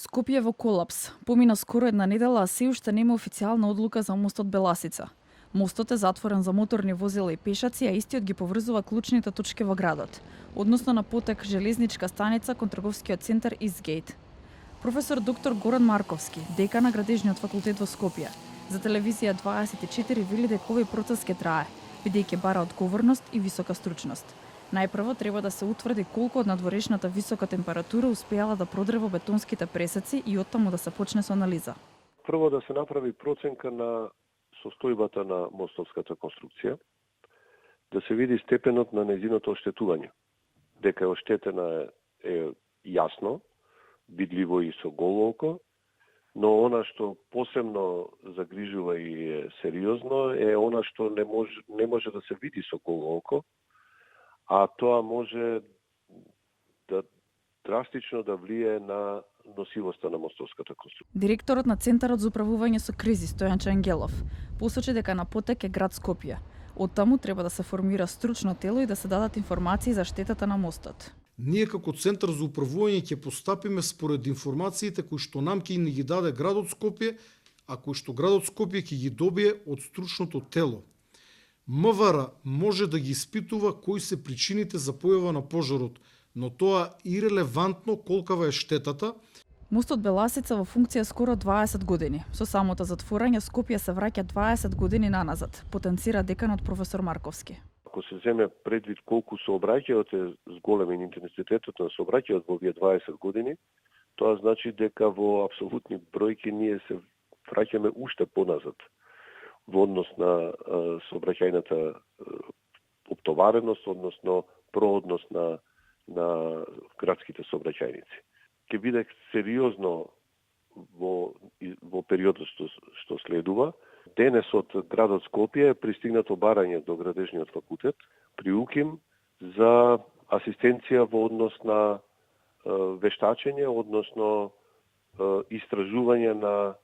Скопје во колапс. Помина скоро една недела, а се уште нема официјална одлука за мостот Беласица. Мостот е затворен за моторни возила и пешаци, а истиот ги поврзува клучните точки во градот, односно на потек железничка станица кон трговскиот центар Истгейт. Професор доктор Горан Марковски, декан на Градежниот факултет во Скопје, за телевизија 24 вели дека овој процес ќе трае, бидејќи бара одговорност и висока стручност. Најпрво треба да се утврди колку од надворешната висока температура успеала да продре во бетонските пресеци и оттаму да се почне со анализа. Прво да се направи проценка на состојбата на мостовската конструкција, да се види степенот на нејзиното оштетување. Дека е оштетена е јасно, видливо и со голо око, но она што посебно загрижува и е сериозно е она што не може да се види со голо око, а тоа може да драстично да влие на носивоста на мостовската конструкција. Директорот на Центарот за управување со кризи Стојанче Ангелов посочи дека на потек е град Скопје. Оттаму треба да се формира стручно тело и да се дадат информации за штетата на мостот. Ние како Центар за управување ќе постапиме според информациите кои што нам ќе ни ги даде градот Скопје, а кои што градот Скопје ќе ги добие од стручното тело. МВР може да ги испитува кои се причините за појава на пожарот, но тоа ирелевантно колкава е штетата. Мостот Беласица во функција скоро 20 години. Со самото затворање Скопје се враќа 20 години наназад, потенцира деканот професор Марковски. Ако се земе предвид колку сообраќајот е зголемен интензитетот на сообраќајот во овие 20 години, тоа значи дека во апсолутни бројки ние се враќаме уште поназад во однос на сообраќајната оптовареност, односно проодност на градските сообраќајници. Ќе биде сериозно во периодот што следува. Денесот градот Скопје е пристигнато барање до Градежниот факултет при УКИМ за асистенција во однос на вештачење, односно истражување на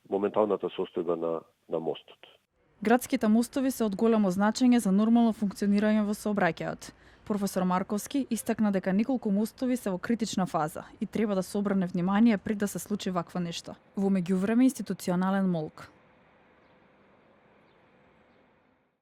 моменталната состојба на мостот. Градските мостови се од големо значење за нормално функционирање во сообраќајот. Професор Марковски истакна дека неколку мостови се во критична фаза и треба да се обрне внимание пред да се случи вакво нешто. Во меѓувреме институционален молк.